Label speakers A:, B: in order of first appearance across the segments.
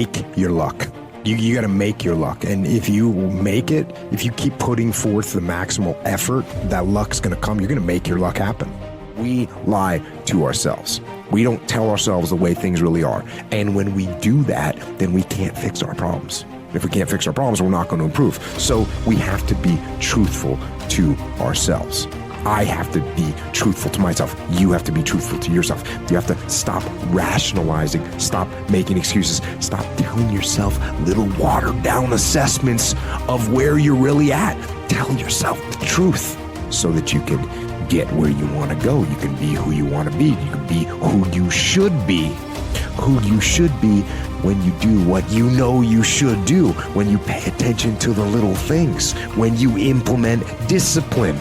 A: make your luck. You got to make your luck. And if you make it, if you keep putting forth the maximal effort, that luck's going to come. You're going to make your luck happen. We lie to ourselves. We don't tell ourselves the way things really are. And when we do that, then we can't fix our problems. If we can't fix our problems, we're not going to improve. So we have to be truthful to ourselves. I have to be truthful to myself. You have to be truthful to yourself. You have to stop rationalizing, stop making excuses, stop telling yourself little watered down assessments of where you're really at. Tell yourself the truth so that you can get where you want to go. You can be who you want to be. You can be who you should be. Who you should be when you do what you know you should do, when you pay attention to the little things, when you implement discipline,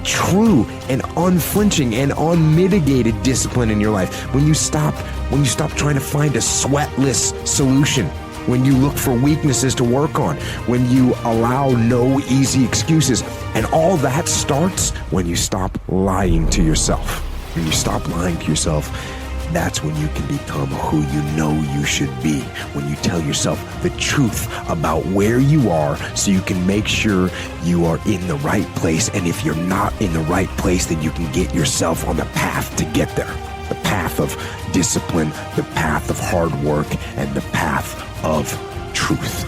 A: true and unflinching and unmitigated discipline in your life, when you stop trying to find a sweatless solution, when you look for weaknesses to work on, when you allow no easy excuses. And all that starts when you stop lying to yourself. When you stop lying to yourself, that's when you can become who you know you should be. When you tell yourself the truth about where you are so you can make sure you are in the right place. And if you're not in the right place, then you can get yourself on the path to get there. The path of discipline, the path of hard work, and the path of truth.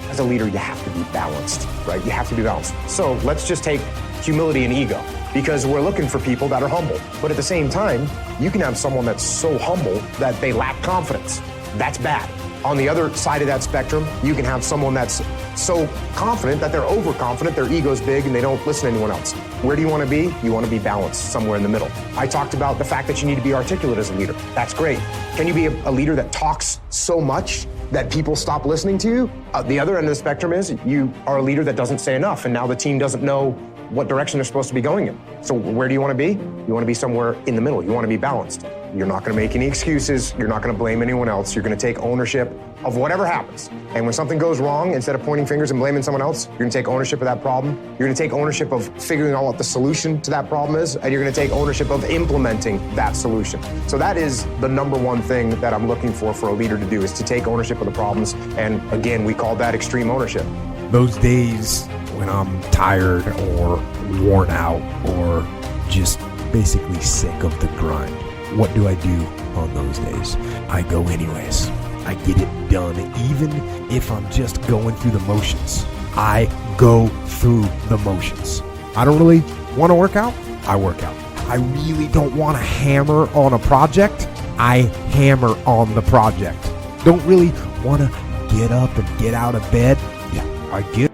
B: As a leader, you have to be balanced, right? You have to be balanced. So let's just take humility and ego, because we're looking for people that are humble. But at the same time, you can have someone that's so humble that they lack confidence. That's bad. On the other side of that spectrum, you can have someone that's so confident that they're overconfident, their ego's big, and they don't listen to anyone else. Where do you want to be? You want to be balanced, somewhere in the middle. I talked about the fact that you need to be articulate as a leader. That's great. Can you be a leader that talks so much that people stop listening to you? The other end of the spectrum is you are a leader that doesn't say enough, and now the team doesn't know what direction they're supposed to be going in. So where do you want to be? You want to be somewhere in the middle. You want to be balanced. You're not going to make any excuses. You're not going to blame anyone else. You're going to take ownership of whatever happens. And when something goes wrong, instead of pointing fingers and blaming someone else, you're going to take ownership of that problem. You're going to take ownership of figuring out what the solution to that problem is, and you're going to take ownership of implementing that solution. So that is the number one thing that I'm looking for a leader to do, is to take ownership of the problems. And again, we call that extreme ownership.
A: Those days when I'm tired or worn out or just basically sick of the grind, what do I do on those days? I go anyways. I get it done, even if I'm just going through the motions. I go through the motions. I don't really want to work out. I work out. I really don't want to hammer on a project. I hammer on the project. Don't really want to get up and get out of bed. Yeah, I get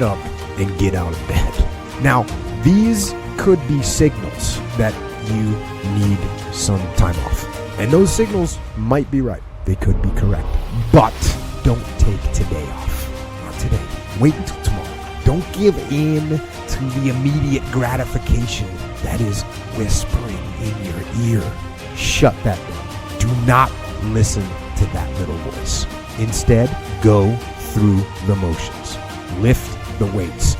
A: up and get out of bed. Now, these could be signals that you need some time off. And those signals might be right. They could be correct. But don't take today off. Not today. Wait until tomorrow. Don't give in to the immediate gratification that is whispering in your ear. Shut that down. Do not listen to that little voice. Instead, go through the motions. Lift the weights.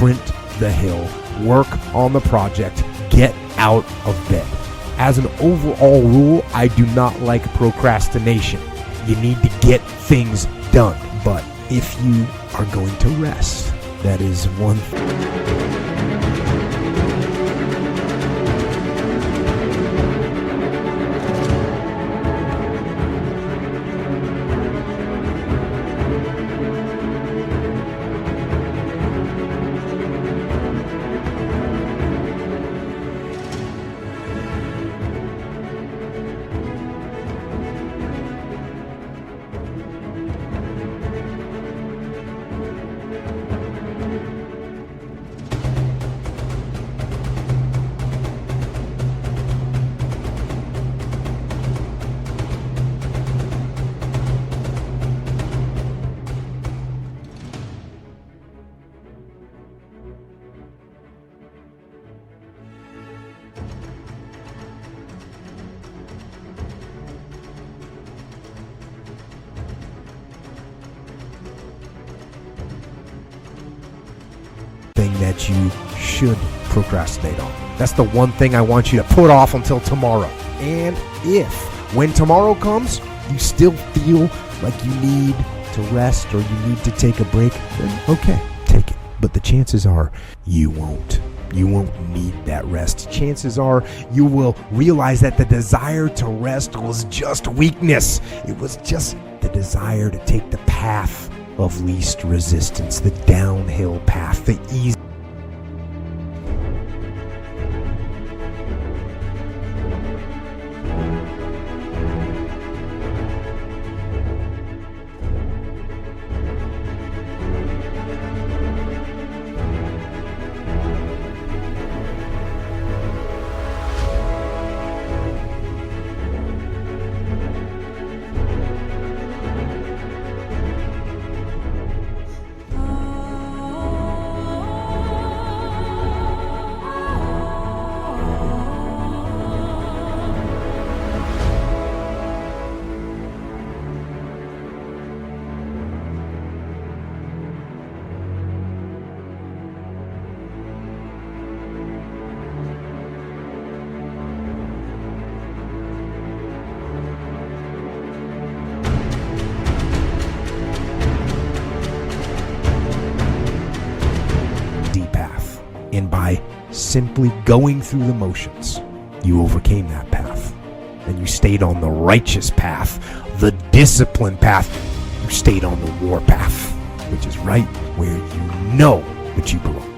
A: Sprint the hill, work on the project, get out of bed. As an overall rule, I do not like procrastination. You need to get things done. But if you are going to rest, that is one thing that you should procrastinate on. That's the one thing I want you to put off until tomorrow. And if, when tomorrow comes, you still feel like you need to rest or you need to take a break, then okay, take it. But the chances are you won't. You won't need that rest. Chances are you will realize that the desire to rest was just weakness. It was just the desire to take the path of least resistance, the downhill path, the easy. And by simply going through the motions, you overcame that path. And you stayed on the righteous path, the disciplined path. You stayed on the war path, which is right where you know that you belong.